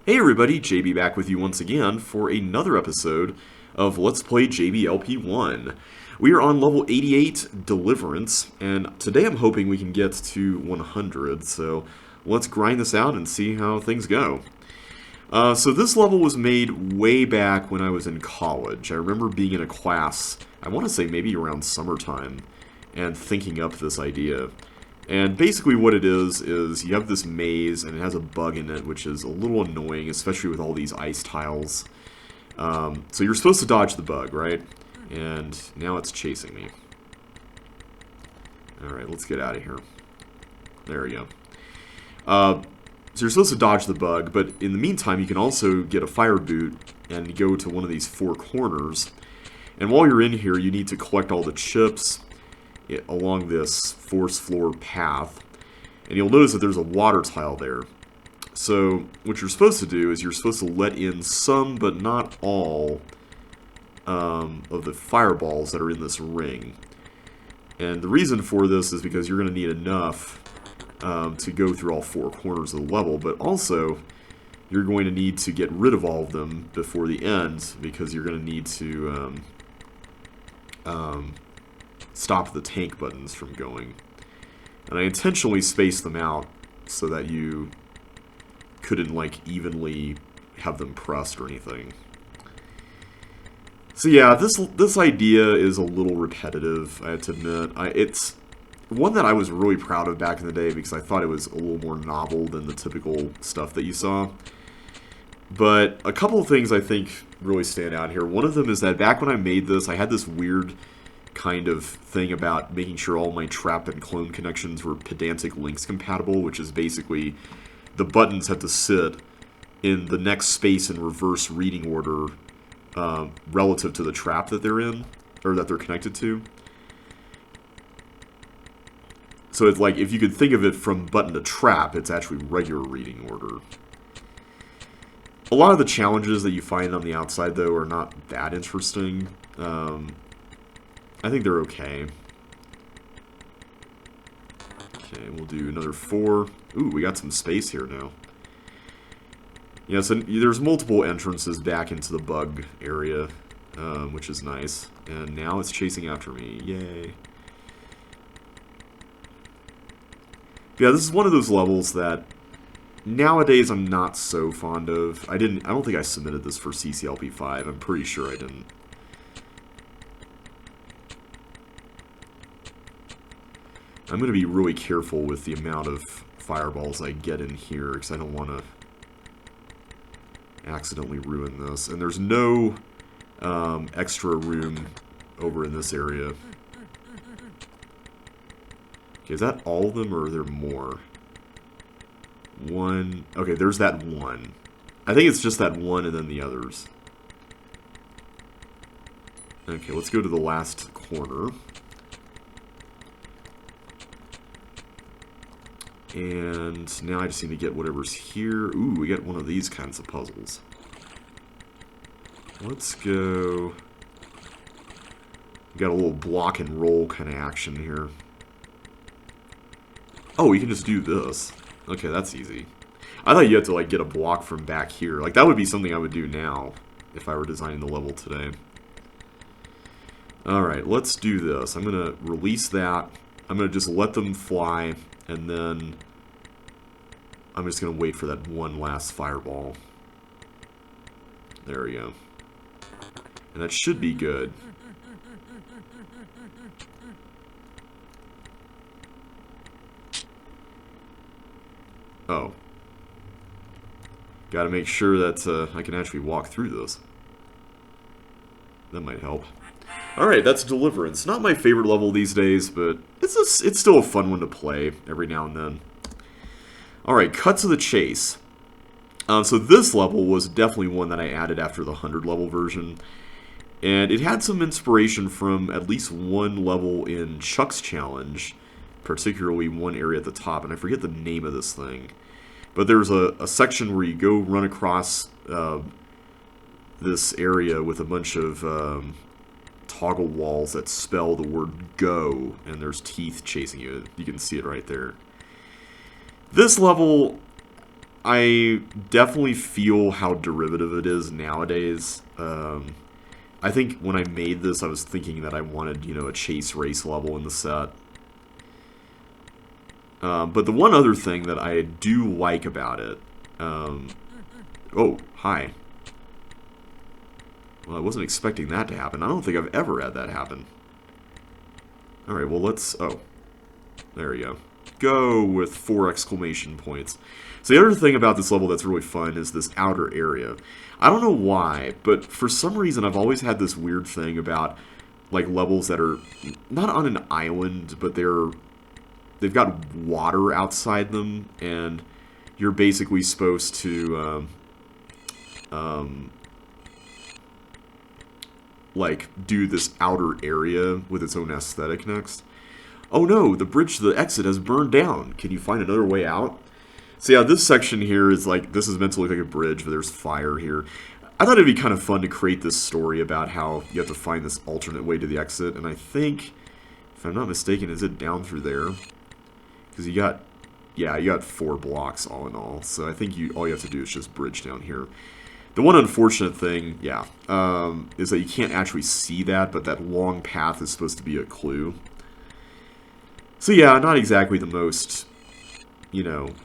Hey everybody, JB back with you once again for another episode of Let's Play JBLP1. We are on level 88, Deliverance, and today I'm hoping we can get to 100, so let's grind this out and see how things go. So this level was made way back when I was in college. I remember being in a class, I want to say maybe around summertime, and thinking up this idea. And basically what it is you have this maze, and it has a bug in it, which is a little annoying, especially with all these ice tiles. So you're supposed to dodge the bug, right? And now it's chasing me. Alright, let's get out of here. There we go. So you're supposed to dodge the bug, but in the meantime you can also get a fire boot and go to one of these four corners. And while you're in here, you need to collect all the chips along this force floor path, and you'll notice that there's a water tile there. So what you're supposed to do is you're supposed to let in some but not all of the fireballs that are in this ring. And the reason for this is because you're going to need enough to go through all four corners of the level, but also you're going to need to get rid of all of them before the end, because you're going to need to stop the tank buttons from going. And I intentionally spaced them out so that you couldn't like evenly have them pressed or anything. So yeah, this idea is a little repetitive, I have to admit. It's one that I was really proud of back in the day because I thought it was a little more novel than the typical stuff that you saw. But a couple of things I think really stand out here. One of them is that back when I made this, I had this weird kind of thing about making sure all my trap and clone connections were pedantic links compatible, which is basically the buttons have to sit in the next space in reverse reading order relative to the trap that they're in, or that they're connected to. So it's like, if you could think of it from button to trap, it's actually regular reading order. A lot of the challenges that you find on the outside, though, are not that interesting. I think they're okay. Okay, we'll do another 4. Ooh, we got some space here now. Yeah, so there's multiple entrances back into the bug area, which is nice. And now it's chasing after me. Yay. Yeah, this is one of those levels that nowadays I'm not so fond of. I don't think I submitted this for CCLP5. I'm pretty sure I didn't. I'm going to be really careful with the amount of fireballs I get in here, because I don't want to accidentally ruin this. And there's no extra room over in this area. Okay, is that all of them, or are there more? One. Okay, there's that one. I think it's just that one and then the others. Okay, let's go to the last corner. And now I just need to get whatever's here. Ooh, we got one of these kinds of puzzles. Let's go. We got a little block and roll kind of action here. Oh, we can just do this. Okay, that's easy. I thought you had to like get a block from back here. Like, that would be something I would do now if I were designing the level today. Alright, let's do this. I'm going to release that. I'm going to just let them fly. And then I'm just going to wait for that one last fireball. There we go. And that should be good. Oh. Gotta make sure that I can actually walk through this. That might help. Alright, that's Deliverance. Not my favorite level these days, but it's still a fun one to play every now and then. Alright, cut to the chase. So this level was definitely one that I added after the 100 level version. And it had some inspiration from at least one level in Chuck's Challenge, particularly one area at the top, and I forget the name of this thing. But there's a section where you go run across this area with a bunch of toggle walls that spell the word go, and there's teeth chasing you. You can see it right there. This level, I definitely feel how derivative it is nowadays. I think when I made this, I was thinking that I wanted, a chase race level in the set. But the one other thing that I do like about it... oh, hi. Well, I wasn't expecting that to happen. I don't think I've ever had that happen. Alright, well, let's... Oh. There we go. Go with 4 exclamation points. So the other thing about this level that's really fun is this outer area. I don't know why, but for some reason I've always had this weird thing about like levels that are not on an island, but they've got water outside them, and you're basically supposed to like do this outer area with its own aesthetic next. Oh no, the bridge to the exit has burned down. Can you find another way out? So yeah, this section here is like, this is meant to look like a bridge, but there's fire here. I thought it'd be kind of fun to create this story about how you have to find this alternate way to the exit, and I think, if I'm not mistaken, is it down through there? Because you got 4 blocks all in all, so I think all you have to do is just bridge down here. The one unfortunate thing, is that you can't actually see that, but that long path is supposed to be a clue. So yeah, not exactly the most,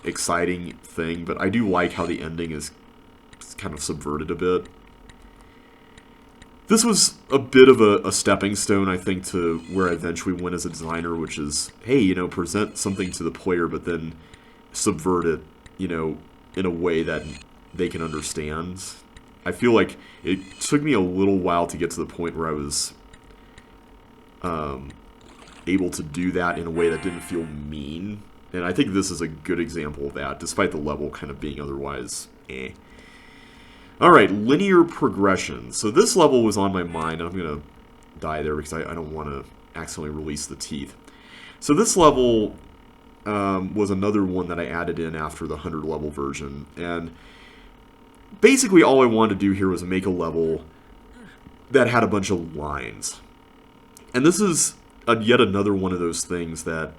exciting thing, but I do like how the ending is kind of subverted a bit. This was a bit of a stepping stone, I think, to where I eventually went as a designer, which is, hey, present something to the player, but then subvert it, in a way that they can understand. I feel like it took me a little while to get to the point where I was able to do that in a way that didn't feel mean. And I think this is a good example of that, despite the level kind of being otherwise eh. Alright, linear progression. So this level was on my mind, and I'm going to die there because I don't want to accidentally release the teeth. So this level was another one that I added in after the 100 level version, and basically all I wanted to do here was make a level that had a bunch of lines. And this is yet another one of those things that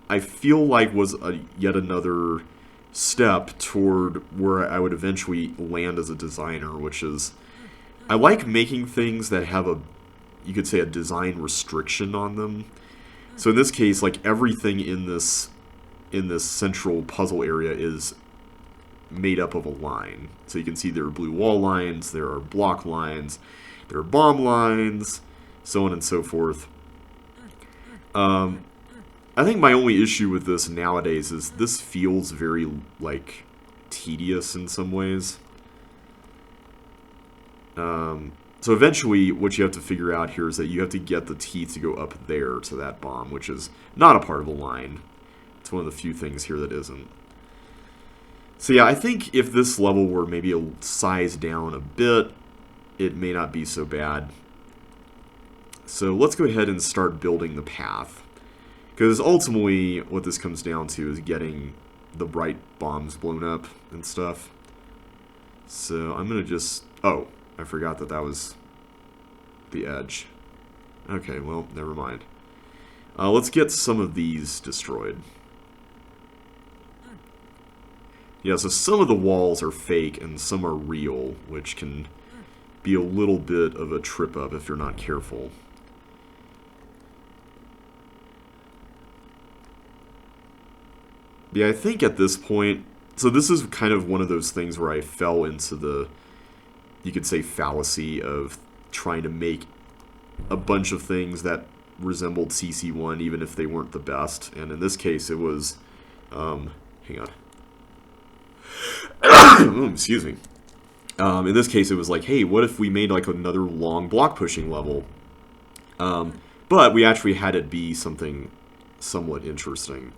I feel like was yet another step toward where I would eventually land as a designer, which is, I like making things that have you could say, a design restriction on them. So in this case, like, everything in this central puzzle area is made up of a line. So you can see there are blue wall lines, there are block lines, there are bomb lines, so on and so forth. I think my only issue with this nowadays is this feels very, like, tedious in some ways. So eventually, what you have to figure out here is that you have to get the teeth to go up there to that bomb, which is not a part of a line. It's one of the few things here that isn't. So yeah, I think if this level were maybe sized down a bit, it may not be so bad. So let's go ahead and start building the path. Because ultimately, what this comes down to is getting the bright bombs blown up and stuff. So I'm going to just... Oh, I forgot that was the edge. Okay, well, never mind. Let's get some of these destroyed. Yeah, so some of the walls are fake and some are real, which can be a little bit of a trip-up if you're not careful. Yeah, I think at this point... So this is kind of one of those things where I fell into the, you could say, fallacy of trying to make a bunch of things that resembled CC1, even if they weren't the best. And in this case, it was... hang on. Oh, excuse me. In this case, it was like, hey, what if we made like another long block pushing level? But we actually had it be something somewhat interesting,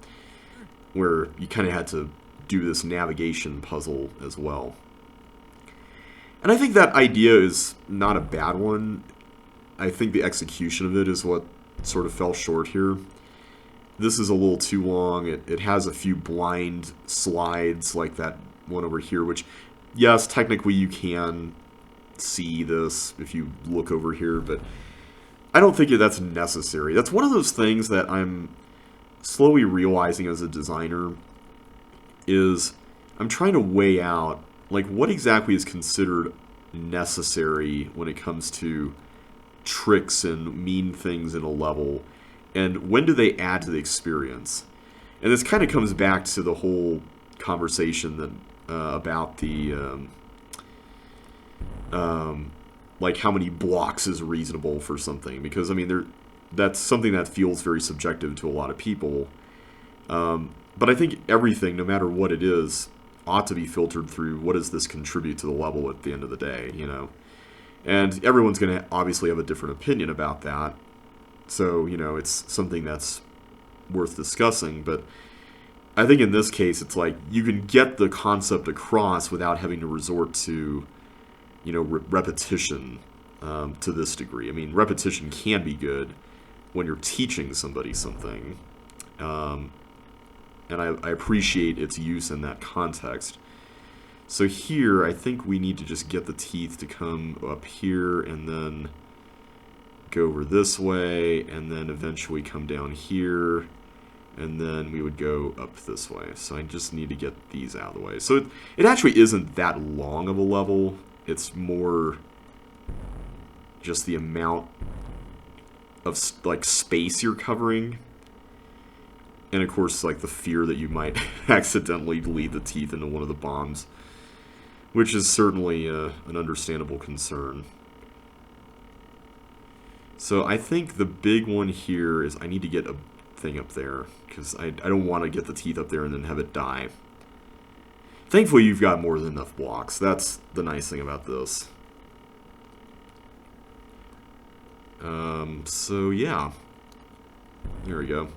where you kind of had to do this navigation puzzle as well. And I think that idea is not a bad one. I think the execution of it is what sort of fell short here. This is a little too long. It has a few blind slides like that one over here, which, yes, technically you can see this if you look over here, but I don't think that's necessary. That's one of those things that I'm slowly realizing as a designer is I'm trying to weigh out, like, what exactly is considered necessary when it comes to tricks and mean things in a level, and when do they add to the experience? And this kind of comes back to the whole conversation that about the like how many blocks is reasonable for something, because I mean that's something that feels very subjective to a lot of people. But I think everything, no matter what it is, ought to be filtered through what does this contribute to the level at the end of the day, you know? And everyone's going to obviously have a different opinion about that. So, you know, it's something that's worth discussing. But I think in this case, it's like you can get the concept across without having to resort to, you know, repetition to this degree. I mean, repetition can be good when you're teaching somebody something. And I appreciate its use in that context. So here, I think we need to just get the teeth to come up here and then go over this way, and then eventually come down here, and then we would go up this way. So I just need to get these out of the way. So it actually isn't that long of a level. It's more just the amount of like space you're covering. And of course, like the fear that you might accidentally lead the teeth into one of the bombs, which is certainly an understandable concern. So I think the big one here is I need to get a thing up there, because I don't want to get the teeth up there and then have it die. Thankfully, you've got more than enough blocks. That's the nice thing about this. So yeah, there we go.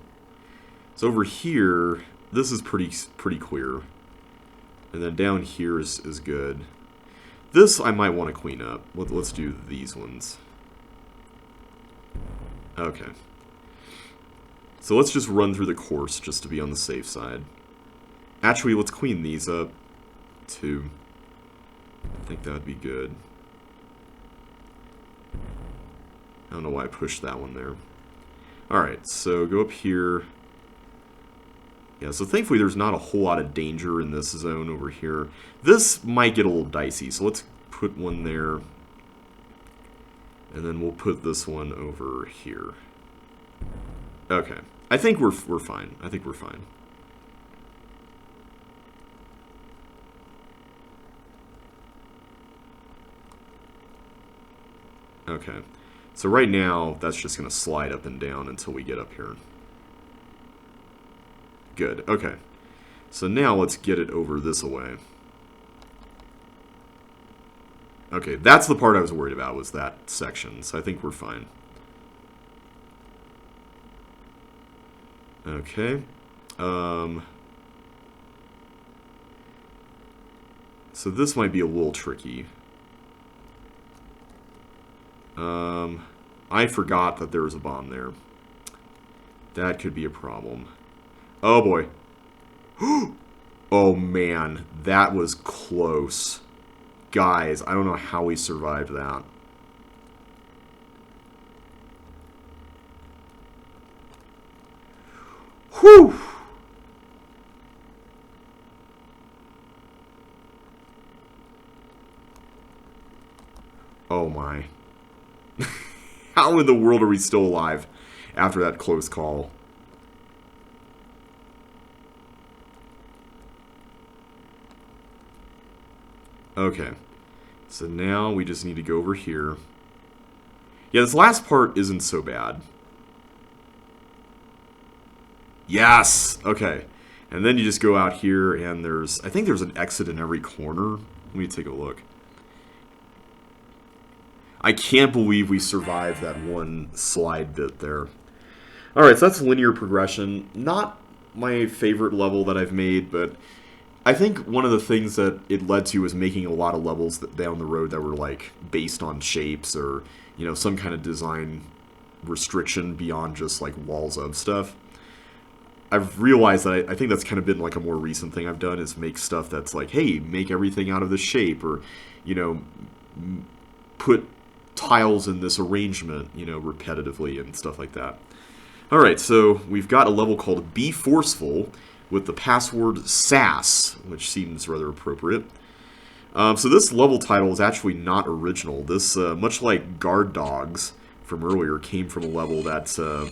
So over here, this is pretty clear, and then down here is good. This I might want to clean up. Let's do these ones. Okay. So let's just run through the course just to be on the safe side. Actually, let's clean these up too. I think that would be good. I don't know why I pushed that one there. Alright, so go up here. Yeah, so thankfully there's not a whole lot of danger in this zone over here. This might get a little dicey, so let's put one there. And then we'll put this one over here. Okay. I think we're fine. I think we're fine. Okay. So right now, that's just going to slide up and down until we get up here. Good. Okay. So now let's get it over this way. Okay, that's the part I was worried about, was that section. So I think we're fine. Okay. So this might be a little tricky. I forgot that there was a bomb there. That could be a problem. Oh boy. Oh man, that was close. Guys, I don't know how we survived that. Whew! Oh my. How in the world are we still alive after that close call? Okay. So now we just need to go over here. Yeah, this last part isn't so bad. Yes! Okay. And then you just go out here and I think there's an exit in every corner. Let me take a look. I can't believe we survived that one slide bit there. Alright, so that's linear progression. Not my favorite level that I've made, but I think one of the things that it led to was making a lot of levels down the road that were like based on shapes or, you know, some kind of design restriction beyond just like walls of stuff. I've realized that I think that's kind of been like a more recent thing I've done, is make stuff that's like, hey, make everything out of this shape, or, you know, put tiles in this arrangement, you know, repetitively and stuff like that. Alright, so we've got a level called Be Forceful. with the password SAS, which seems rather appropriate. So this level title is actually not original. This, much like Guard Dogs from earlier, came from a level that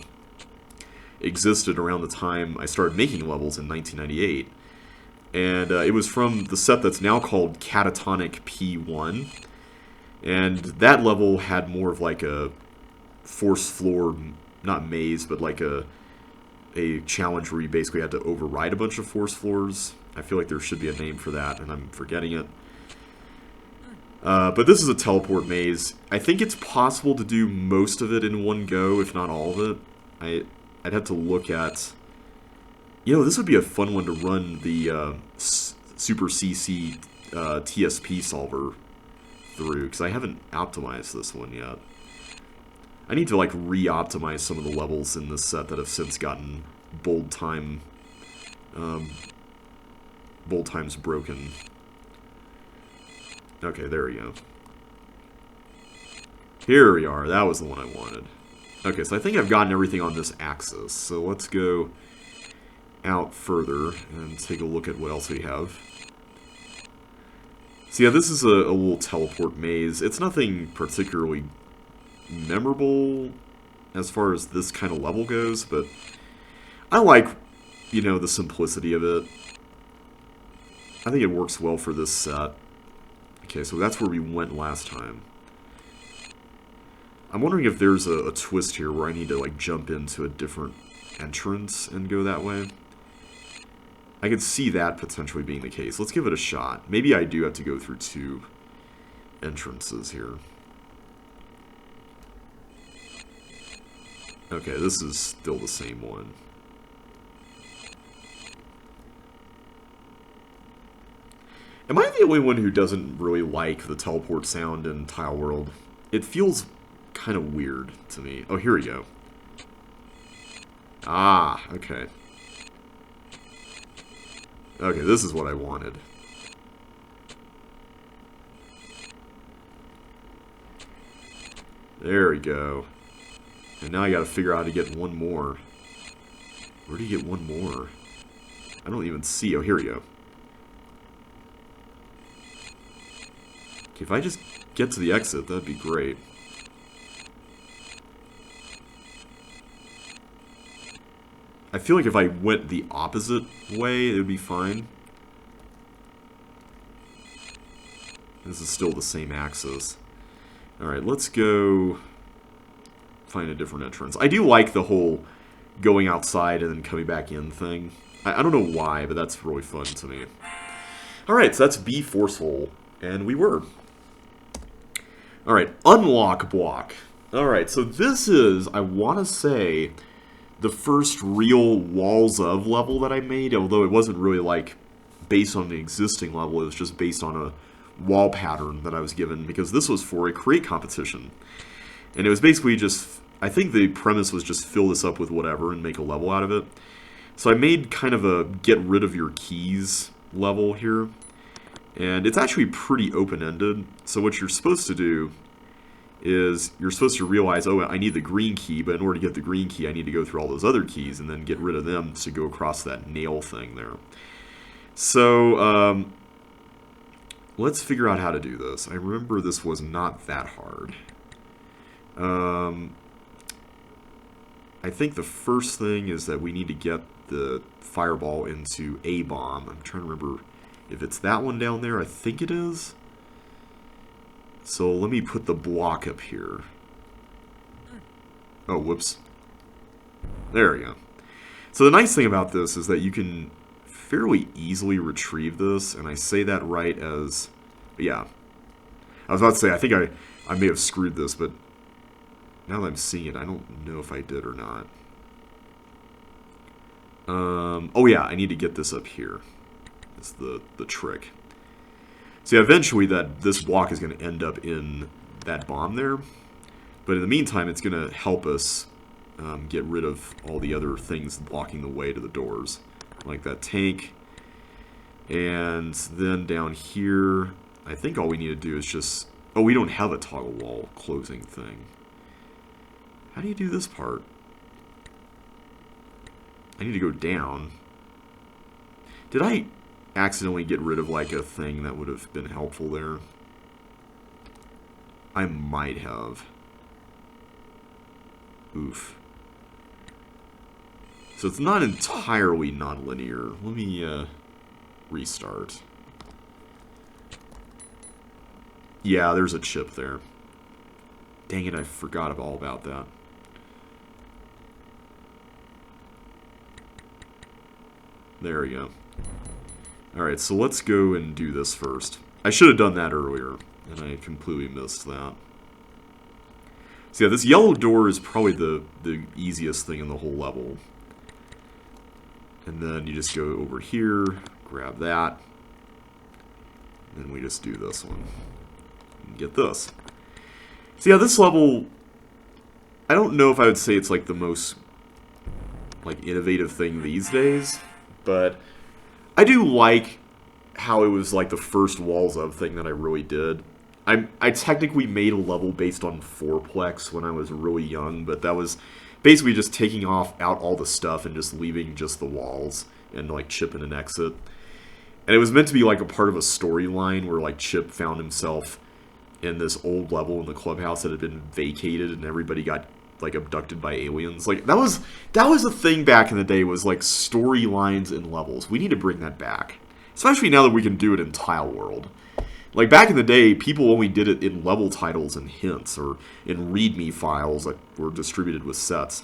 existed around the time I started making levels in 1998. And it was from the set that's now called Catatonic P1. And that level had more of like a force floor, not maze, but like a challenge where you basically had to override a bunch of force floors. I feel like there should be a name for that, and I'm forgetting it. But this is a teleport maze. I think it's possible to do most of it in one go, if not all of it. I'd have to look at... You know, this would be a fun one to run the Super CC TSP solver through, because I haven't optimized this one yet. I need to, like, re-optimize some of the levels in this set that have since gotten bold times broken. Okay, there we go. Here we are. That was the one I wanted. Okay, so I think I've gotten everything on this axis. So let's go out further and take a look at what else we have. So yeah, this is a little teleport maze. It's nothing particularly memorable as far as this kind of level goes, but I like, you know, the simplicity of it. I think it works well for this set. Okay, so that's where we went last time. I'm wondering if there's a twist here where I need to, like, jump into a different entrance and go that way. I could see that potentially being the case. Let's give it a shot. Maybe I do have to go through 2 entrances here. Okay, this is still the same one. Am I the only one who doesn't really like the teleport sound in Tile World? It feels kind of weird to me. Oh, here we go. Ah, okay. Okay, this is what I wanted. There we go. And now I gotta figure out how to get one more. Where do you get one more? I don't even see. Oh, here we go. Okay, if I just get to the exit, that'd be great. I feel like if I went the opposite way, it would be fine. This is still the same axis. Alright, let's go find a different entrance. I do like the whole going outside and then coming back in thing. I don't know why, but that's really fun to me. Alright, so that's B Forceful, and we were. Alright, Unlock Block. Alright, so this is, I want to say, the first real Walls of level that I made, although it wasn't really, like, based on the existing level, it was just based on a wall pattern that I was given, because this was for a create competition. And it was basically just, I think the premise was just fill this up with whatever and make a level out of it. So I made kind of a get rid of your keys level here. And it's actually pretty open-ended. So what you're supposed to do is you're supposed to realize, oh, I need the green key, but in order to get the green key, I need to go through all those other keys and then get rid of them to go across that nail thing there. So, let's figure out how to do this. I remember this was not that hard. I think the first thing is that we need to get the fireball into a bomb. I'm trying to remember if it's that one down there. I think it is. So let me put the block up here. Oh, whoops. There we go. So the nice thing about this is that you can fairly easily retrieve this, and I say that right as... Yeah. I was about to say, I think I may have screwed this, but now that I'm seeing it, I don't know if I did or not. Oh yeah, I need to get this up here. That's the trick. So yeah, eventually this block is going to end up in that bomb there. But in the meantime, it's going to help us get rid of all the other things blocking the way to the doors. Like that tank. And then down here, I think all we need to do is just... Oh, we don't have a toggle wall closing thing. How do you do this part? I need to go down. Did I accidentally get rid of, like, a thing that would have been helpful there? I might have. Oof. So it's not entirely non-linear. Let me, restart. Yeah, there's a chip there. Dang it, I forgot all about that. There we go. Alright, so let's go and do this first. I should have done that earlier, and I completely missed that. So yeah, this yellow door is probably the easiest thing in the whole level. And then you just go over here, grab that, and then we just do this one. And get this. So yeah, this level, I don't know if I would say it's like the most like innovative thing these days, but I do like how it was like the first Walls Of thing that I really did. I technically made a level based on fourplex when I was really young, but that was basically just taking out all the stuff and just leaving just the walls and like Chip in an exit. And it was meant to be like a part of a storyline where like Chip found himself in this old level in the clubhouse that had been vacated and everybody got like abducted by aliens. Like that was a thing back in the day, was like storylines in levels. We need to bring that back. Especially now that we can do it in Tile World. Like, back in the day, people only did it in level titles and hints, or in README files that were distributed with sets.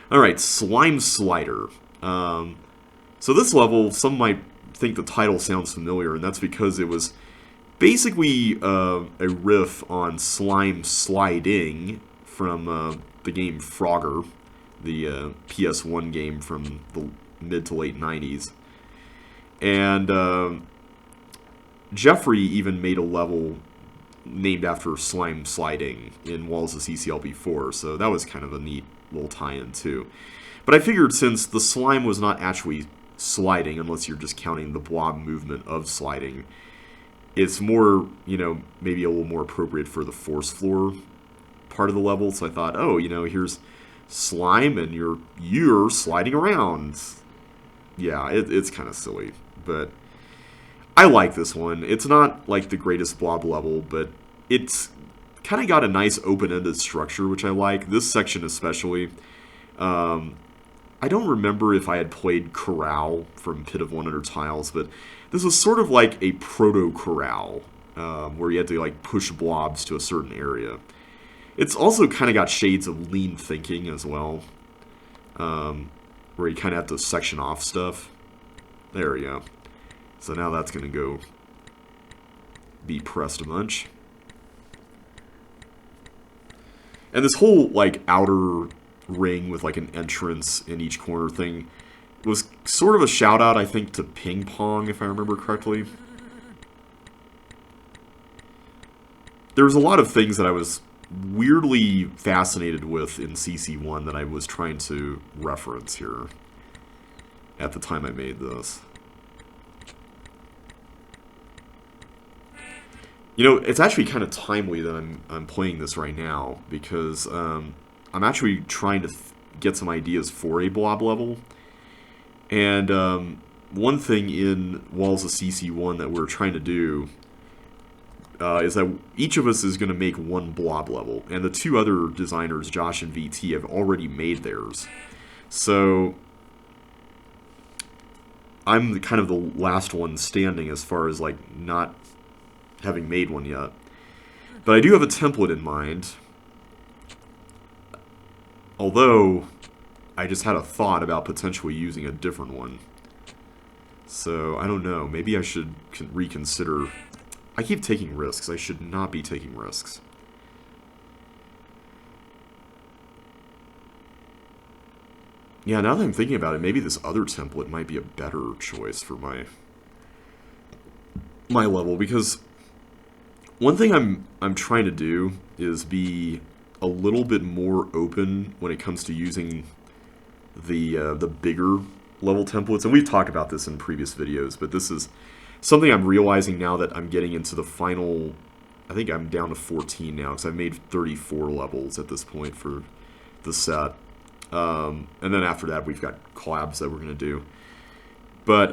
Alright, Slime Slider. So this level, some might think the title sounds familiar, and that's because it was basically a riff on Slime Sliding from the game Frogger, the PS1 game from the mid to late 90s. And Jeffrey even made a level named after Slime Sliding in Walls of CCLB4, so that was kind of a neat little tie-in too. But I figured since the slime was not actually sliding, unless you're just counting the blob movement of sliding, it's more, you know, maybe a little more appropriate for the force floor part of the level. So I thought, oh, you know, here's slime and you're sliding around. Yeah, it's kind of silly, but I like this one. It's not like the greatest blob level, but it's kind of got a nice open-ended structure, which I like. This section especially. I don't remember if I had played Corral from Pit of 100 Tiles, but this was sort of like a proto-Corral, where you had to like push blobs to a certain area. It's also kind of got shades of lean thinking as well, where you kind of have to section off stuff. There we go. So now that's going to go be pressed a bunch. And this whole, like, outer ring with, like, an entrance in each corner thing was sort of a shout-out, I think, to Ping Pong, if I remember correctly. There was a lot of things that I was weirdly fascinated with in CC1 that I was trying to reference here at the time I made this. You know, it's actually kind of timely that I'm playing this right now, because I'm actually trying to get some ideas for a blob level. And one thing in Walls of CC1 that we're trying to do is that each of us is going to make one blob level. And the two other designers, Josh and VT, have already made theirs. So I'm kind of the last one standing as far as, like, not having made one yet. But I do have a template in mind. Although, I just had a thought about potentially using a different one. So, I don't know. Maybe I should reconsider. I keep taking risks. I should not be taking risks. Yeah, now that I'm thinking about it, maybe this other template might be a better choice for my level, because one thing I'm trying to do is be a little bit more open when it comes to using the bigger level templates. And we've talked about this in previous videos, but this is something I'm realizing now that I'm getting into the final. I think I'm down to 14 now, because I've made 34 levels at this point for the set. And then after that, we've got collabs that we're going to do. But,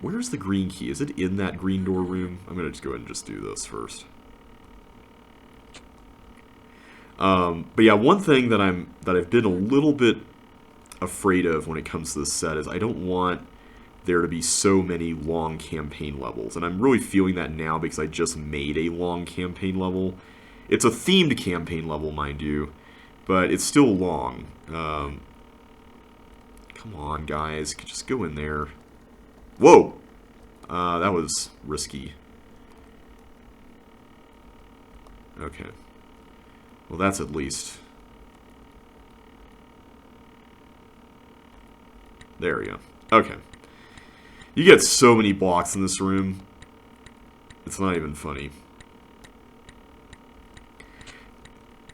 where's the green key? Is it in that green door room? I'm going to just go ahead and just do this first. But yeah, one thing that I've been a little bit afraid of when it comes to this set is I don't want there to be so many long campaign levels. And I'm really feeling that now because I just made a long campaign level. It's a themed campaign level, mind you, but it's still long. Come on, guys. Just go in there. Whoa! That was risky. Okay. Well, that's at least... There we go. Okay. You get so many blocks in this room. It's not even funny.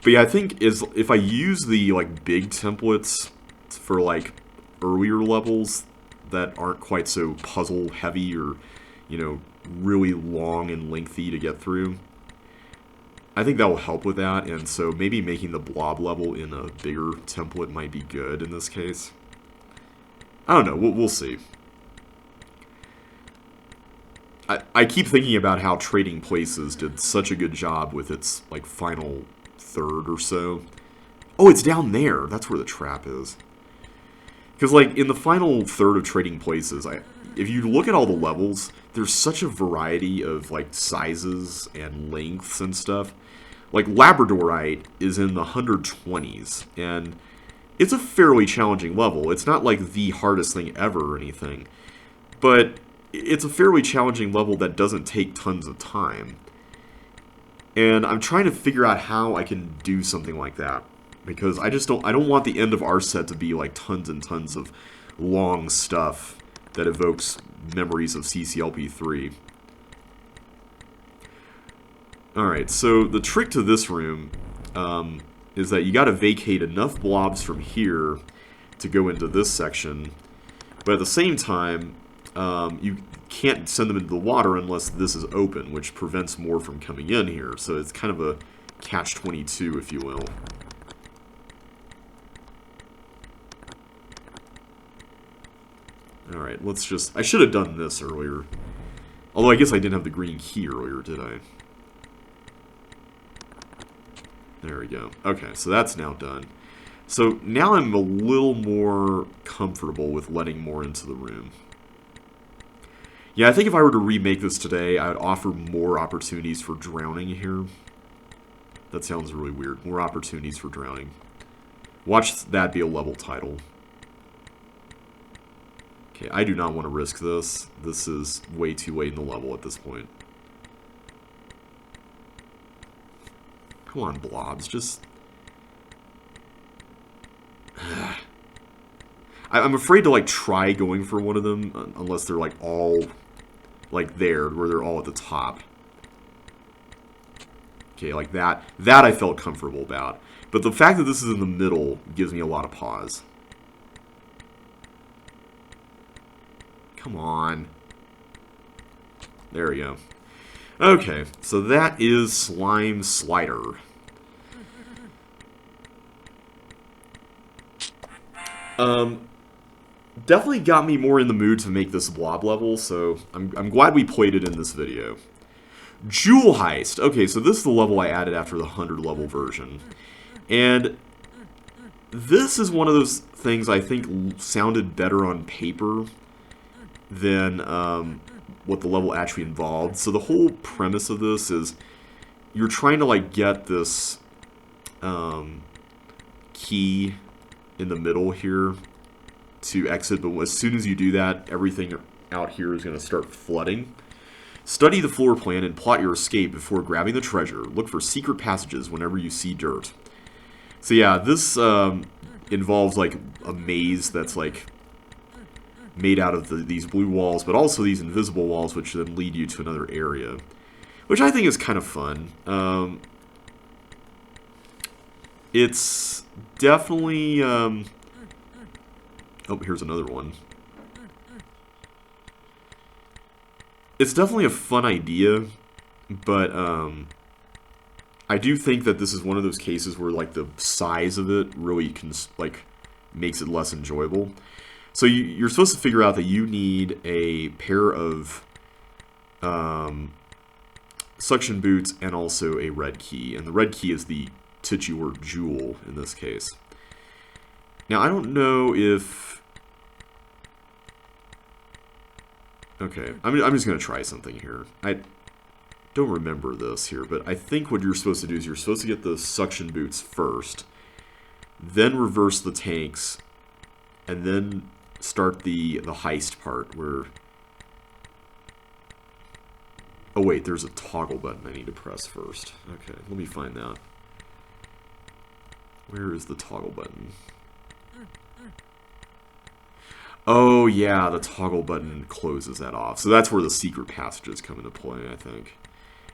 But yeah, I think if I use the like big templates for like earlier levels that aren't quite so puzzle heavy or, you know, really long and lengthy to get through, I think that will help with that. And so maybe making the blob level in a bigger template might be good in this case. I don't know. We'll see. I keep thinking about how Trading Places did such a good job with its like final third or so. Oh, it's down there. That's where the trap is. Because like in the final third of Trading Places, if you look at all the levels, there's such a variety of like sizes and lengths and stuff. Like Labradorite is in the 120s, and it's a fairly challenging level. It's not like the hardest thing ever or anything, but it's a fairly challenging level that doesn't take tons of time. And I'm trying to figure out how I can do something like that, because I don't want the end of our set to be like tons and tons of long stuff that evokes memories of CCLP3. Alright, so the trick to this room is that you got to vacate enough blobs from here to go into this section, but at the same time, you can't send them into the water unless this is open, which prevents more from coming in here. So it's kind of a catch-22, if you will. Alright, let's just... I should have done this earlier. Although I guess I didn't have the green key earlier, did I? There we go. Okay, so that's now done. So now I'm a little more comfortable with letting more into the room. Yeah, I think if I were to remake this today, I would offer more opportunities for drowning here. That sounds really weird. More opportunities for drowning. Watch that be a level title. Okay, I do not want to risk this. This is way too late in the level at this point. Come on, blobs, just... I'm afraid to, like, try going for one of them unless they're, like, all... like there, where they're all at the top. Okay, like that. That I felt comfortable about. But the fact that this is in the middle gives me a lot of pause. Come on. There we go. Okay, so that is Slime Slider. Definitely got me more in the mood to make this blob level, so I'm glad we played it in this video. Jewel Heist. Okay, so this is the level I added after the 100 level version. And this is one of those things I think sounded better on paper than what the level actually involved. So the whole premise of this is you're trying to like get this key in the middle here to exit, but as soon as you do that, everything out here is going to start flooding. Study the floor plan and plot your escape before grabbing the treasure. Look for secret passages whenever you see dirt. So yeah, this involves like a maze that's like made out of these blue walls, but also these invisible walls, which then lead you to another area, which I think is kind of fun. It's definitely... oh, here's another one. It's definitely a fun idea, but I do think that this is one of those cases where like the size of it really makes it less enjoyable. So you're supposed to figure out that you need a pair of suction boots and also a red key. And the red key is the titular jewel in this case. Now, I don't know if... Okay, I'm just going to try something here. I don't remember this here, but I think what you're supposed to do is you're supposed to get the suction boots first, then reverse the tanks, and then start the heist part where... Oh wait, there's a toggle button I need to press first. Okay, let me find that. Where is the toggle button? Oh yeah, the toggle button closes that off. So that's where the secret passages come into play, I think.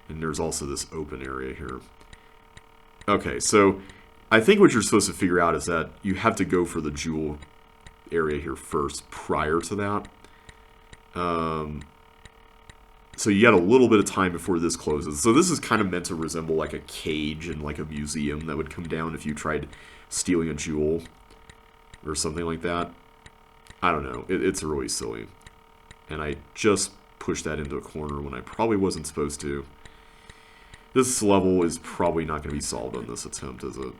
And there's also this open area here. Okay, so I think what you're supposed to figure out is that you have to go for the jewel area here first prior to that. So you got a little bit of time before this closes. So this is kind of meant to resemble like a cage in like a museum that would come down if you tried stealing a jewel or something like that. I don't know. It's really silly. And I just pushed that into a corner when I probably wasn't supposed to. This level is probably not going to be solved on this attempt, is it?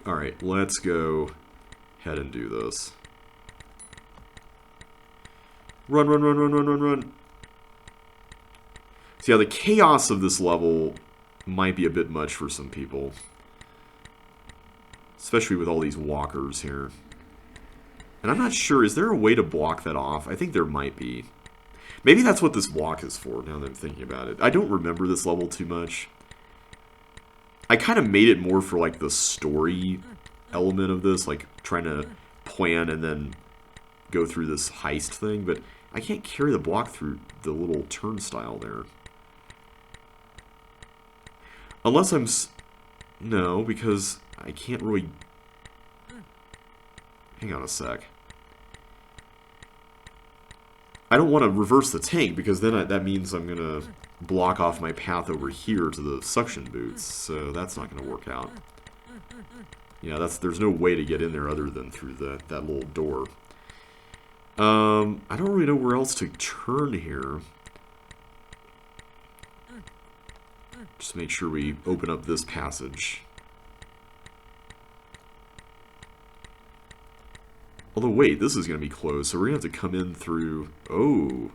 Alright, let's go ahead and do this. Run, run, run, run, run, run, run. So yeah, the chaos of this level might be a bit much for some people. Especially with all these walkers here. And I'm not sure, is there a way to block that off? I think there might be. Maybe that's what this block is for, now that I'm thinking about it. I don't remember this level too much. I kind of made it more for like the story element of this, like trying to plan and then go through this heist thing, but I can't carry the block through the little turnstile there. Unless I'm... No, because I can't really... Hang on a sec. I don't want to reverse the tank, because then that means I'm going to block off my path over here to the suction boots, so that's not going to work out. Yeah, there's no way to get in there other than through that little door. I don't really know where else to turn here. Just make sure we open up this passage. Although, wait, this is going to be closed, so we're going to have to come in through... Oh.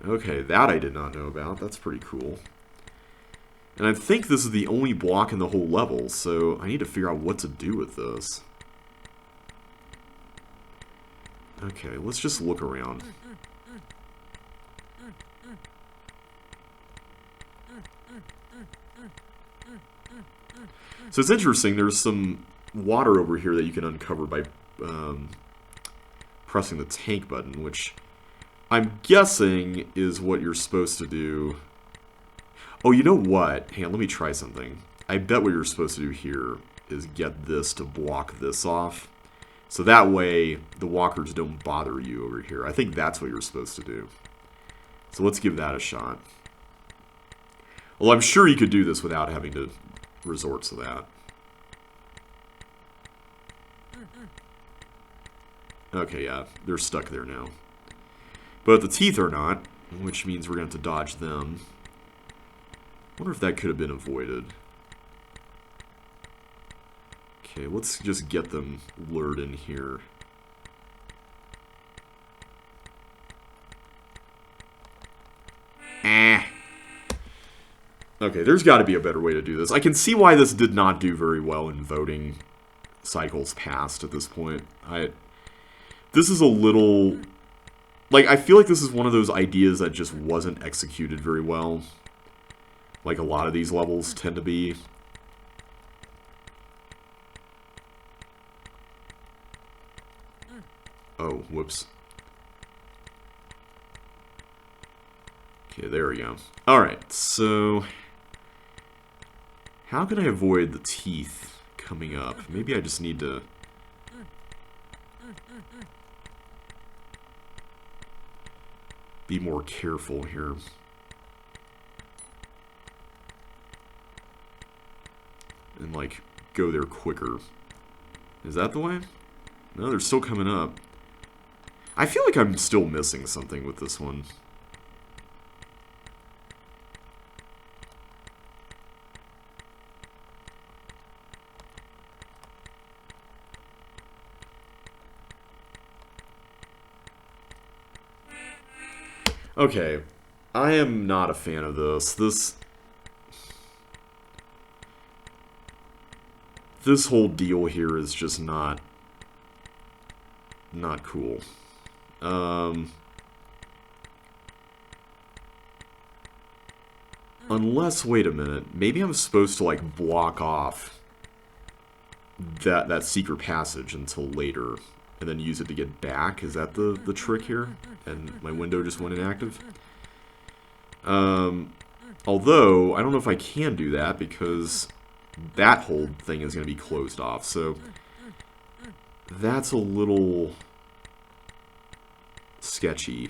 Okay, that I did not know about. That's pretty cool. And I think this is the only block in the whole level, so I need to figure out what to do with this. Okay, let's just look around. So it's interesting, there's some water over here that you can uncover by pressing the tank button, which I'm guessing is what you're supposed to do. Oh, you know what? Hang on, let me try something. I bet what you're supposed to do here is get this to block this off. So that way, the walkers don't bother you over here. I think that's what you're supposed to do. So let's give that a shot. Well, I'm sure you could do this without having to resort to that. Okay, yeah, they're stuck there now. But the teeth are not, which means we're going to have to dodge them. I wonder if that could have been avoided. Okay, let's just get them lured in here. Okay, there's got to be a better way to do this. I can see why this did not do very well in voting cycles past at this point. This is a little... Like, I feel like this is one of those ideas that just wasn't executed very well. Like a lot of these levels tend to be. Oh, whoops. Okay, there we go. Alright, so... How can I avoid the teeth coming up? Maybe I just need to... be more careful here. And, like, go there quicker. Is that the way? No, they're still coming up. I feel like I'm still missing something with this one. Okay, I am not a fan of this. This whole deal here is just not cool. Unless, wait a minute, maybe I'm supposed to like block off that secret passage until later, and then use it to get back. Is that the trick here? And my window just went inactive. Although I don't know if I can do that because that whole thing is going to be closed off. So that's a little sketchy,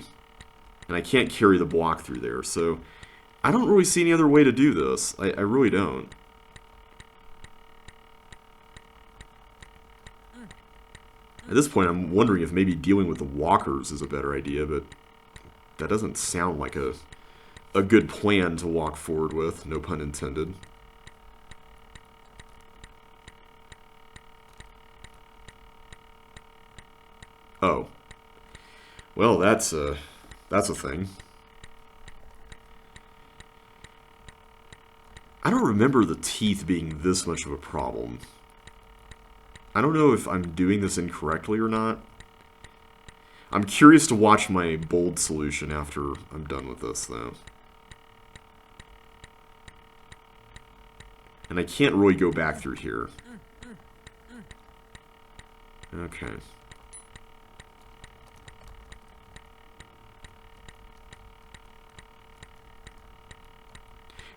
and I can't carry the block through there. So I don't really see any other way to do this. I really don't. At this point, I'm wondering if maybe dealing with the walkers is a better idea, but that doesn't sound like a good plan to walk forward with, no pun intended. Oh. Well, that's a thing. I don't remember the teeth being this much of a problem. I don't know if I'm doing this incorrectly or not. I'm curious to watch my bold solution after I'm done with this, though. And I can't really go back through here. Okay.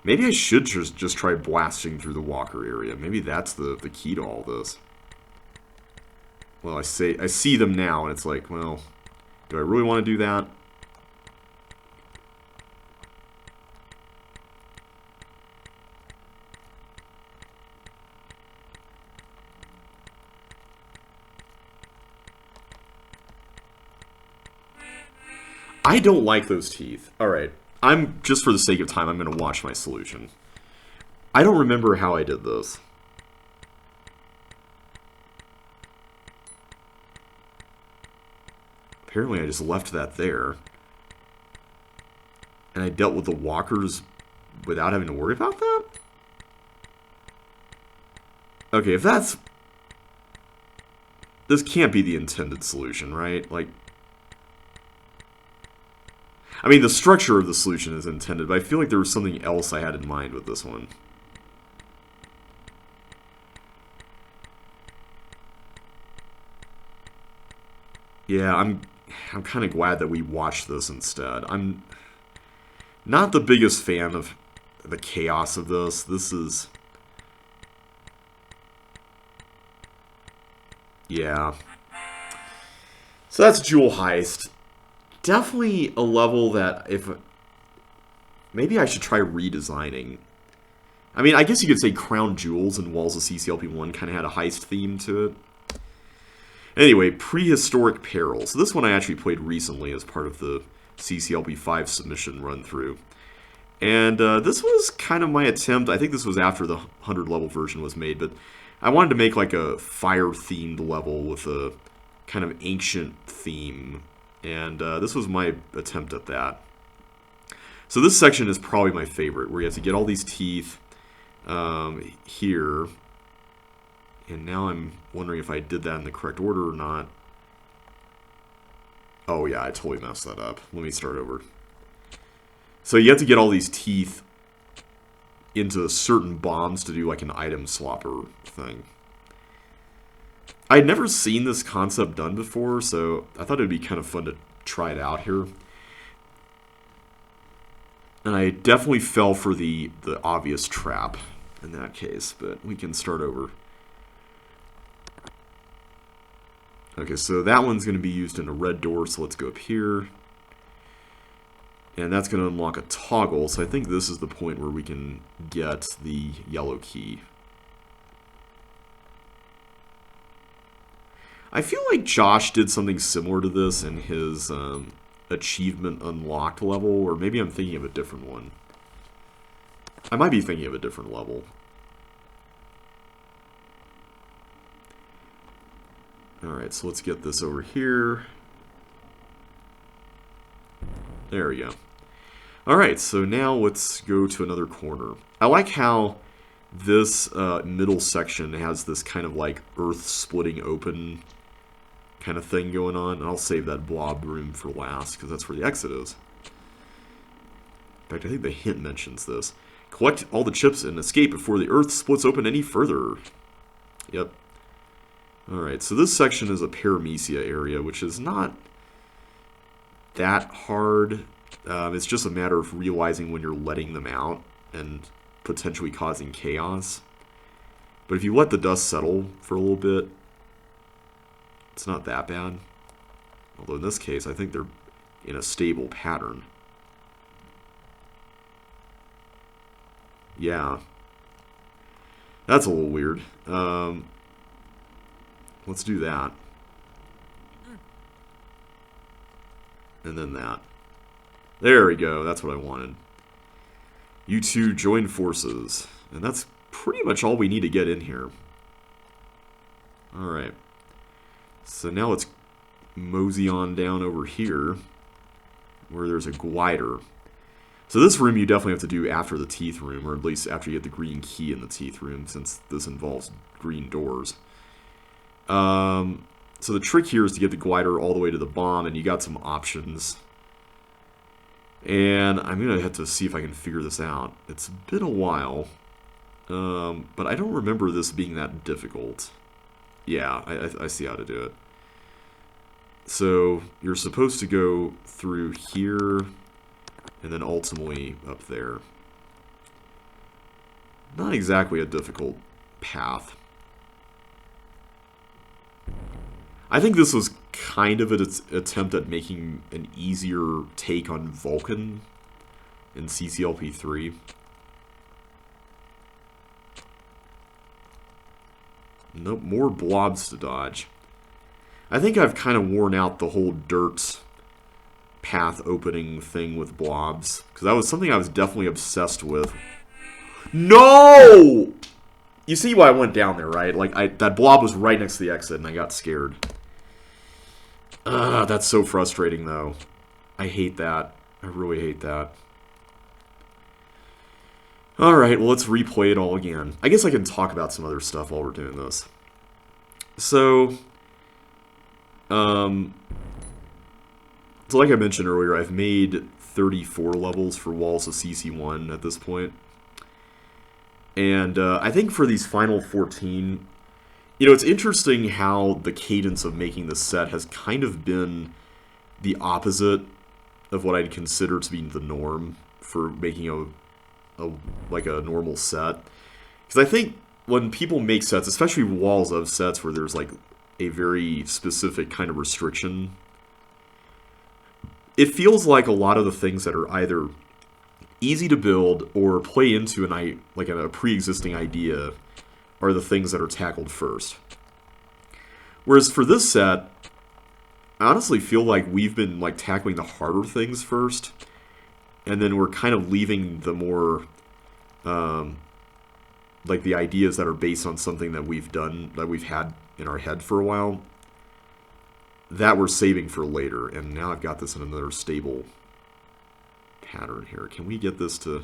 Maybe I should just try blasting through the walker area. Maybe that's the key to all this. Well, I see them now, and it's like, well, do I really want to do that? I don't like those teeth. Alright, just for the sake of time, I'm going to watch my solution. I don't remember how I did this. Apparently I just left that there. And I dealt with the walkers without having to worry about that? Okay, if that's... This can't be the intended solution, right? Like... I mean, the structure of the solution is intended, but I feel like there was something else I had in mind with this one. Yeah, I'm kind of glad that we watched this instead. I'm not the biggest fan of the chaos of this. This is... Yeah. So that's Jewel Heist. Definitely a level that if... Maybe I should try redesigning. I mean, I guess you could say Crown Jewels and Walls of CCLP1 kind of had a heist theme to it. Anyway, Prehistoric Peril. So this one I actually played recently as part of the CCLP5 submission run-through. And this was kind of my attempt. I think this was after the 100 level version was made, but I wanted to make like a fire-themed level with a kind of ancient theme. And this was my attempt at that. So this section is probably my favorite, where you have to get all these teeth here. And now I'm wondering if I did that in the correct order or not. Oh yeah, I totally messed that up. Let me start over. So you have to get all these teeth into certain bombs to do like an item swapper thing. I'd never seen this concept done before, so I thought it would be kind of fun to try it out here. And I definitely fell for the obvious trap in that case, but we can start over. Okay, so that one's going to be used in a red door, so let's go up here. And that's going to unlock a toggle, so I think this is the point where we can get the yellow key. I feel like Josh did something similar to this in his achievement unlocked level, or maybe I'm thinking of a different one. I might be thinking of a different level. Alright, so let's get this over here. There we go. Alright, so now let's go to another corner. I like how this middle section has this kind of like earth splitting open kind of thing going on. And I'll save that blob room for last, because that's where the exit is. In fact, I think the hint mentions this. Collect all the chips and escape before the earth splits open any further. Yep. Alright, so this section is a paramecia area, which is not that hard. It's just a matter of realizing when you're letting them out and potentially causing chaos. But if you let the dust settle for a little bit, it's not that bad. Although in this case, I think they're in a stable pattern. Yeah. That's a little weird. Let's do that. And then that. There we go. That's what I wanted. You two join forces. And that's pretty much all we need to get in here. Alright. So now let's mosey on down over here, where there's a glider. So this room you definitely have to do after the teeth room, or at least after you get the green key in the teeth room, since this involves green doors. So the trick here is to get the glider all the way to the bomb, and you got some options. And I'm going to have to see if I can figure this out. It's been a while, but I don't remember this being that difficult. Yeah, I see how to do it. So you're supposed to go through here, and then ultimately up there. Not exactly a difficult path. I think this was kind of an attempt at making an easier take on Vulcan in CCLP3. Nope, more blobs to dodge. I think I've kind of worn out the whole dirt path opening thing with blobs, because that was something I was definitely obsessed with. No! You see why I went down there, right? Like, that blob was right next to the exit, and I got scared. That's so frustrating, though. I hate that. I really hate that. Alright, well, let's replay it all again. I guess I can talk about some other stuff while we're doing this. So, like I mentioned earlier, I've made 34 levels for Walls of CC1 at this point. And I think for these final 14... You know, it's interesting how the cadence of making this set has kind of been the opposite of what I'd consider to be the norm for making a normal set. Because I think when people make sets, especially Walls of sets where there's like a very specific kind of restriction, it feels like a lot of the things that are either easy to build or play into a pre-existing idea are the things that are tackled first. Whereas for this set, I honestly feel like we've been like tackling the harder things first, and then we're kind of leaving the more like the ideas that are based on something that we've done, that we've had in our head for a while, that we're saving for later. And now I've got this in another stable pattern here. Can we get this to...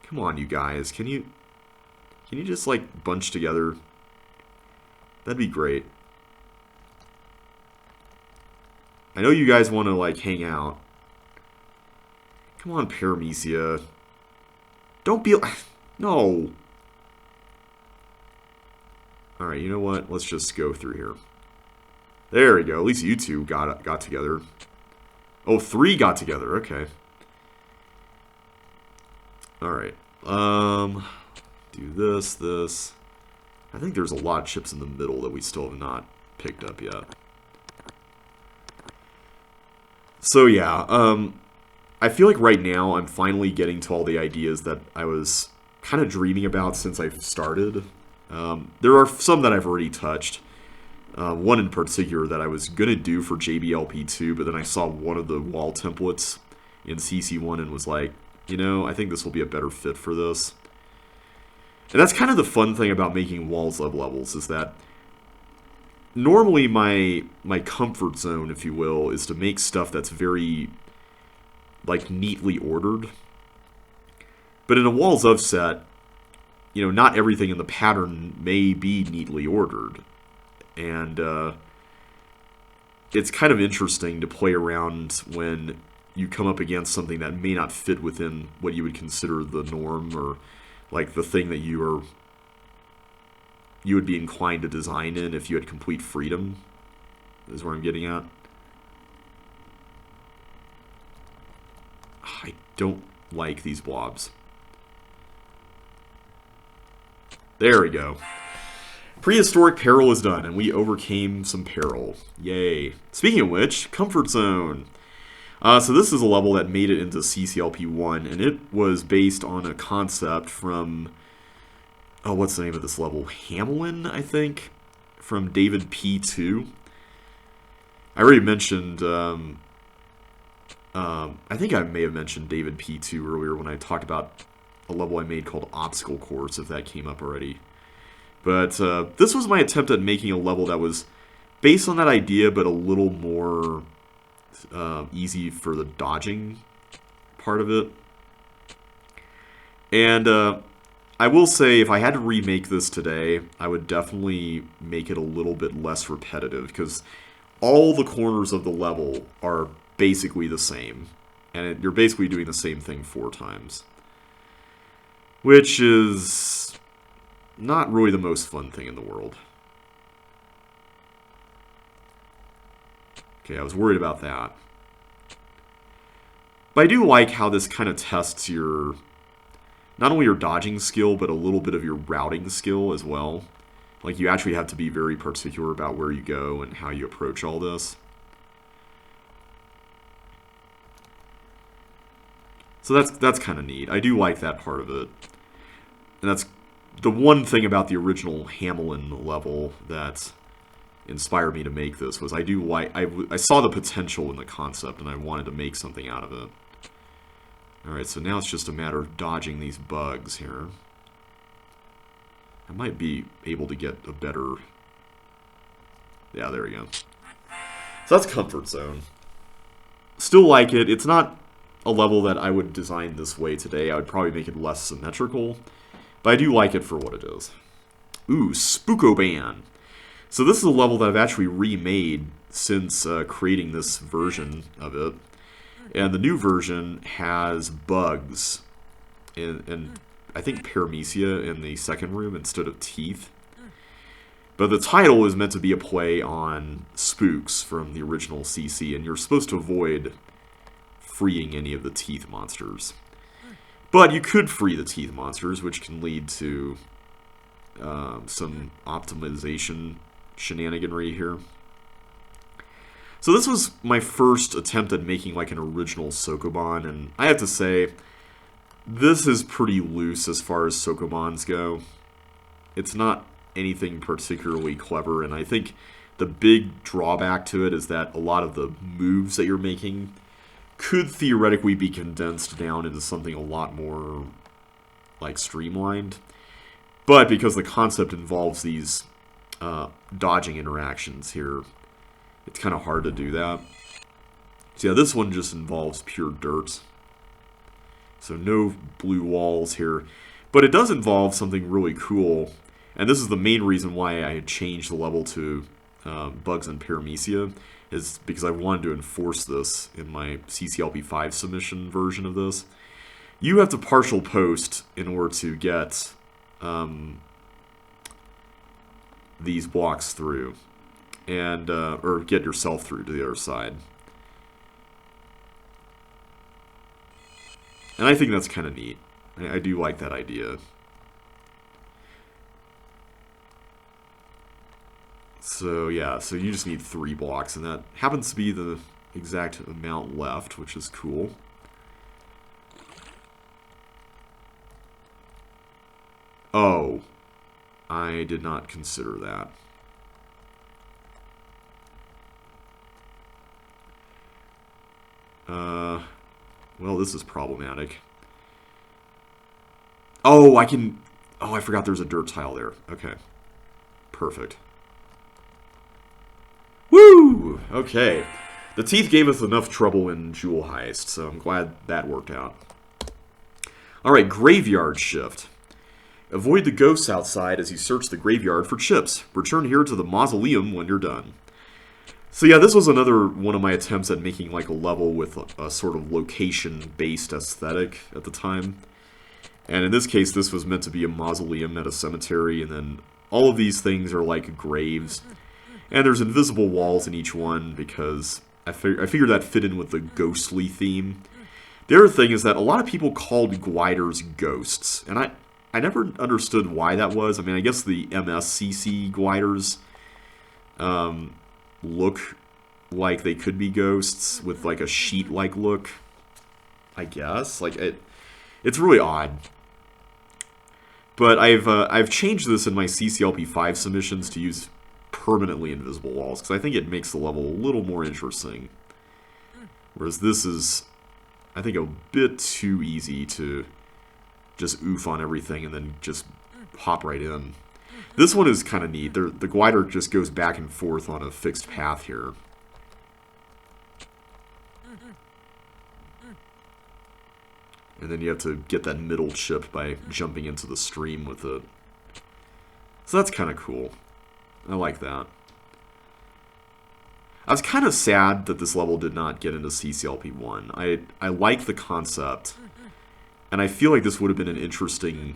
Come on, you guys. Can you just, like, bunch together? That'd be great. I know you guys want to, like, hang out. Come on, Paramecia. Don't be... No! Alright, you know what? Let's just go through here. There we go. At least you two got together. Oh, 3 got together. Okay. Alright. Do this. I think there's a lot of chips in the middle that we still have not picked up yet. So yeah, I feel like right now I'm finally getting to all the ideas that I was kind of dreaming about since I started. There are some that I've already touched. One in particular that I was going to do for JBLP2, but then I saw one of the wall templates in CC1 and was like, you know, I think this will be a better fit for this. And that's kind of the fun thing about making walls of levels, is that normally my comfort zone, if you will, is to make stuff that's very, like, neatly ordered. But in a walls of set, you know, not everything in the pattern may be neatly ordered. And it's kind of interesting to play around when you come up against something that may not fit within what you would consider the norm, or like the thing that you would be inclined to design in if you had complete freedom, is where I'm getting at. I don't like these blobs. There we go. Prehistoric Peril is done, and we overcame some peril. Yay. Speaking of which, Comfort Zone. So this is a level that made it into CCLP1, and it was based on a concept from, oh, what's the name of this level? Hamelin, I think, from David P2. I already mentioned, I think I may have mentioned David P2 earlier when I talked about a level I made called Obstacle Course, if that came up already. But this was my attempt at making a level that was based on that idea, but a little more easy for the dodging part of it. And I will say, if I had to remake this today, I would definitely make it a little bit less repetitive, because all the corners of the level are basically the same. And you're basically doing the same thing 4 times. Which is not really the most fun thing in the world. Okay, I was worried about that. But I do like how this kind of tests your, not only your dodging skill, but a little bit of your routing skill as well. Like, you actually have to be very particular about where you go and how you approach all this. So that's kind of neat. I do like that part of it. And that's the one thing about the original Hamelin level that inspired me to make this, was I saw the potential in the concept, and I wanted to make something out of it. Alright, so now it's just a matter of dodging these bugs here. I might be able to get a better... Yeah, there we go. So that's Comfort Zone. Still like it. It's not a level that I would design this way today. I would probably make it less symmetrical. But I do like it for what it is. Ooh, Spookoban. So this is a level that I've actually remade since creating this version of it. And the new version has bugs. And I think paramecia in the second room instead of teeth. But the title is meant to be a play on spooks from the original CC. And you're supposed to avoid freeing any of the teeth monsters. But you could free the teeth monsters, which can lead to some optimization shenaniganry here. So this was my first attempt at making like an original Sokoban, and I have to say, this is pretty loose as far as Sokobans go. It's not anything particularly clever, and I think the big drawback to it is that a lot of the moves that you're making could theoretically be condensed down into something a lot more like streamlined. But because the concept involves these dodging interactions here, it's kind of hard to do that. So yeah, this one just involves pure dirt. So no blue walls here. But it does involve something really cool. And this is the main reason why I had changed the level to bugs and paramecia, is because I wanted to enforce this in my CCLP5 submission version of this. You have to partial post in order to get these blocks through, and or get yourself through to the other side. And I think that's kind of neat. I do like that idea. So yeah, so you just need 3 blocks, and that happens to be the exact amount left, which is cool. Oh, I did not consider that. Well, this is problematic. Oh, I can... Oh, I forgot there's a dirt tile there. Okay. Perfect. Woo! Okay. The teeth gave us enough trouble in Jewel Heist, so I'm glad that worked out. Alright, Graveyard Shift. Avoid the ghosts outside as you search the graveyard for chips. Return here to the mausoleum when you're done. So yeah, this was another one of my attempts at making like a level with a sort of location-based aesthetic at the time. And in this case, this was meant to be a mausoleum at a cemetery, and then all of these things are like graves. And there's invisible walls in each one because I figured that fit in with the ghostly theme. The other thing is that a lot of people called gliders ghosts, and I never understood why that was. I mean, I guess the MSCC gliders look like they could be ghosts with like a sheet-like look, I guess. Like it's really odd. But I've changed this in my CCLP5 submissions to use permanently invisible walls because I think it makes the level a little more interesting. Whereas this is, I think, a bit too easy to just oof on everything and then just hop right in. This one is kind of neat. The glider just goes back and forth on a fixed path here. And then you have to get that middle chip by jumping into the stream with it. So that's kind of cool. I like that. I was kind of sad that this level did not get into CCLP1. I like the concept, and I feel like this would have been an interesting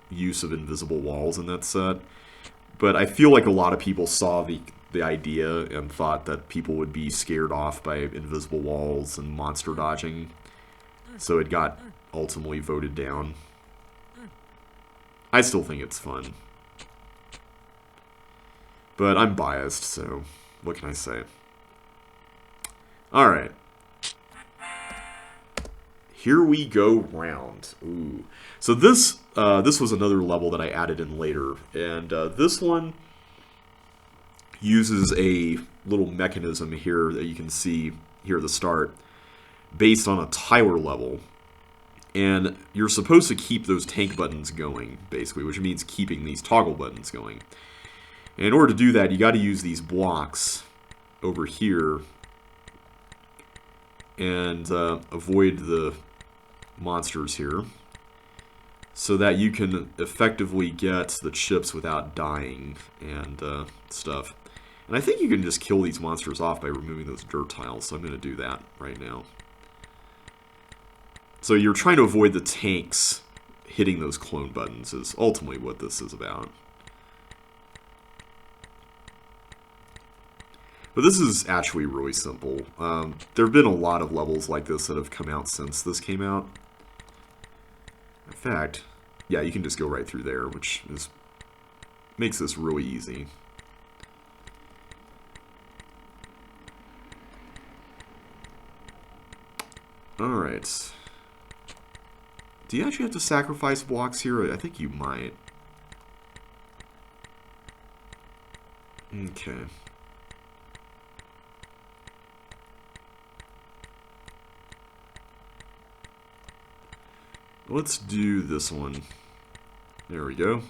use of invisible walls in that set. But I feel like a lot of people saw the idea and thought that people would be scared off by invisible walls and monster dodging. So it got ultimately voted down. I still think it's fun. But I'm biased, so what can I say? Alright. Here we go round. Ooh. So this was another level that I added in later. And this one uses a little mechanism here that you can see here at the start based on a tiler level. And you're supposed to keep those tank buttons going, basically, which means keeping these toggle buttons going. And in order to do that, you got to use these blocks over here and avoid the monsters here so that you can effectively get the chips without dying and stuff. And I think you can just kill these monsters off by removing those dirt tiles, so I'm going to do that right now. So you're trying to avoid the tanks hitting those clone buttons is ultimately what this is about. But this is actually really simple. There have been a lot of levels like this that have come out since this came out. In fact, yeah, you can just go right through there, which makes this really easy. Alright. Do you actually have to sacrifice blocks here? I think you might. Okay. Let's do this one. There we go.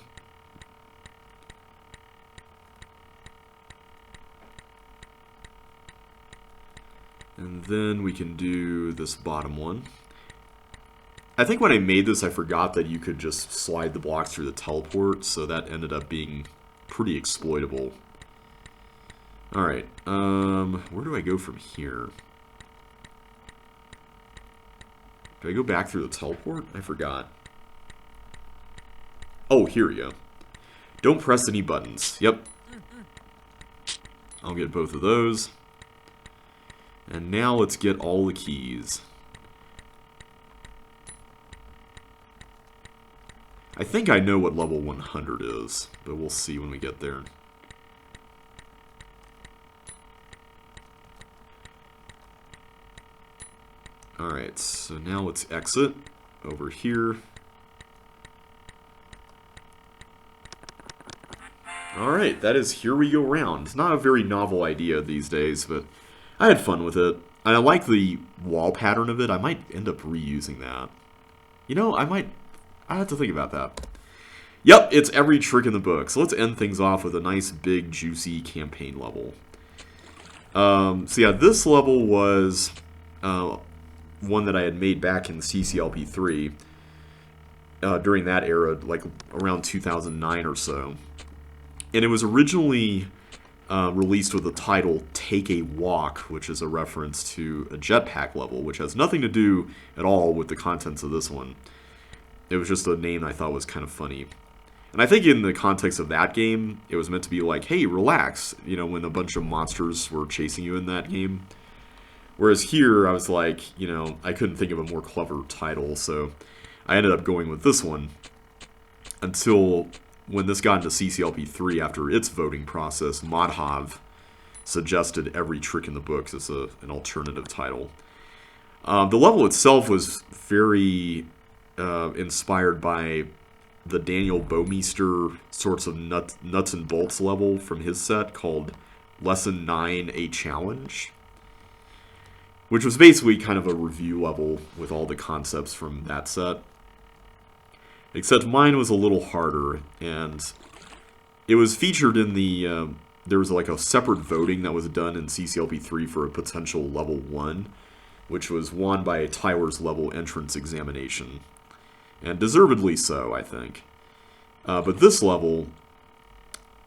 And then we can do this bottom one. I think when I made this, I forgot that you could just slide the blocks through the teleport, so that ended up being pretty exploitable. Alright, where do I go from here? Do I go back through the teleport? I forgot. Oh, here we go. Don't press any buttons. Yep. I'll get both of those. And now let's get all the keys. I think I know what level 100 is, but we'll see when we get there. Alright, so now let's exit over here. Alright, that is Here We Go Round. It's not a very novel idea these days, but I had fun with it. And I like the wall pattern of it. I might end up reusing that. You know, I have to think about that. Yep, it's every trick in the book. So let's end things off with a nice, big, juicy campaign level. So yeah, this level was one that I had made back in CCLP3 during that era, like around 2009 or so. And it was originally released with the title Take a Walk, which is a reference to a jetpack level, which has nothing to do at all with the contents of this one. It was just a name I thought was kind of funny. And I think in the context of that game, it was meant to be like, hey, relax, you know, when a bunch of monsters were chasing you in that game. Whereas here, I was like, you know, I couldn't think of a more clever title, so I ended up going with this one. Until when this got into CCLP3 after its voting process, Modhav suggested Every Trick in the Books as an alternative title. The level itself was very inspired by the Daniel Bowmeister sorts of nuts and bolts level from his set called Lesson 9, A Challenge, which was basically kind of a review level with all the concepts from that set. Except mine was a little harder, and it was featured in the... there was like a separate voting that was done in CCLP3 for a potential level 1, which was won by a Tyler's level entrance examination. And deservedly so, I think. But this level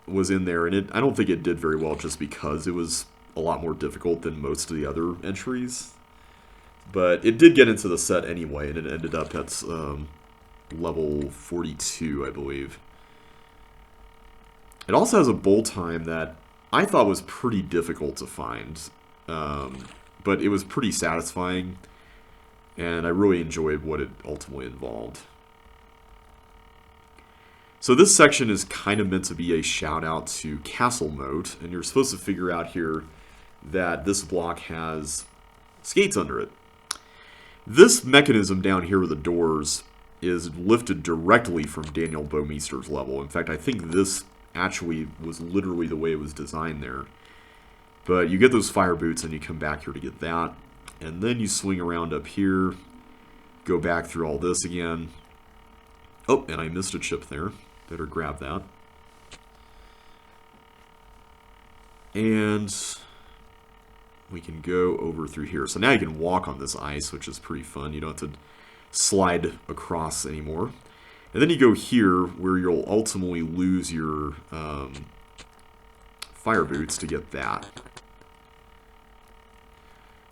was in there, and I don't think it did very well just because it was a lot more difficult than most of the other entries. But it did get into the set anyway, and it ended up at level 42, I believe. It also has a bowl time that I thought was pretty difficult to find, but it was pretty satisfying, and I really enjoyed what it ultimately involved. So this section is kind of meant to be a shout out to Castle Moat, and you're supposed to figure out here that this block has skates under it. This mechanism down here with the doors is lifted directly from Daniel Bowmeister's level. In fact, I think this actually was literally the way it was designed there. But you get those fire boots and you come back here to get that. And then you swing around up here, go back through all this again. Oh, and I missed a chip there. Better grab that. And we can go over through here. So now you can walk on this ice, which is pretty fun. You don't have to slide across anymore. And then you go here, where you'll ultimately lose your fire boots to get that.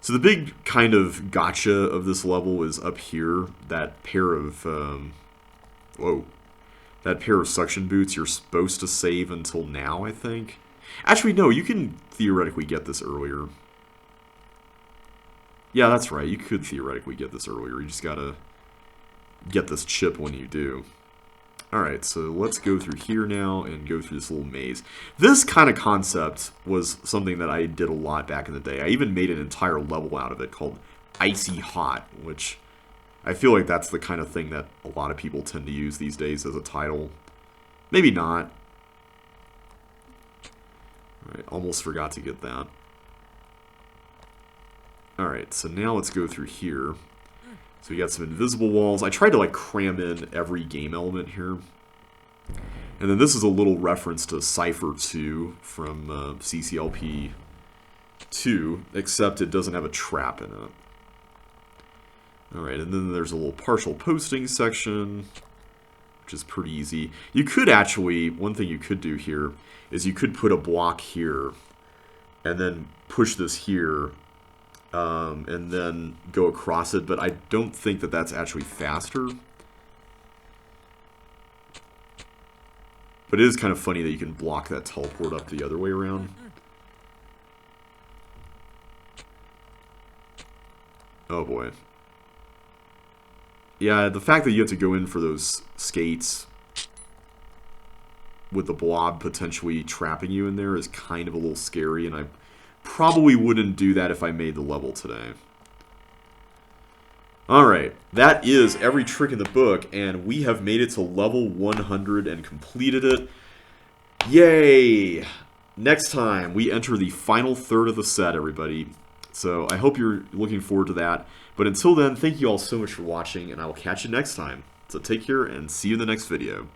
So the big kind of gotcha of this level is up here, that pair of, that pair of suction boots you're supposed to save until now, I think. Actually, no, you can theoretically get this earlier. Yeah, that's right, you could theoretically get this earlier. You just gotta get this chip when you do. Alright, so let's go through here now and go through this little maze. This kind of concept was something that I did a lot back in the day. I even made an entire level out of it called Icy Hot, which I feel like that's the kind of thing that a lot of people tend to use these days as a title. Maybe not. Alright, almost forgot to get that. Alright, so now let's go through here. So we got some invisible walls. I tried to like cram in every game element here. And then this is a little reference to Cypher 2 from CCLP 2, except it doesn't have a trap in it. Alright, and then there's a little partial posting section, which is pretty easy. You could actually, one thing you could do here, is you could put a block here, and then push this here, and then go across it, but I don't think that that's actually faster. But it is kind of funny that you can block that teleport up the other way around. Oh boy. Yeah, the fact that you have to go in for those skates with the blob potentially trapping you in there is kind of a little scary, and I probably wouldn't do that if I made the level today. Alright, that is every trick in the book, and we have made it to level 100 and completed it. Yay! Next time, we enter the final third of the set, everybody. So I hope you're looking forward to that. But until then, thank you all so much for watching, and I will catch you next time. So take care, and see you in the next video.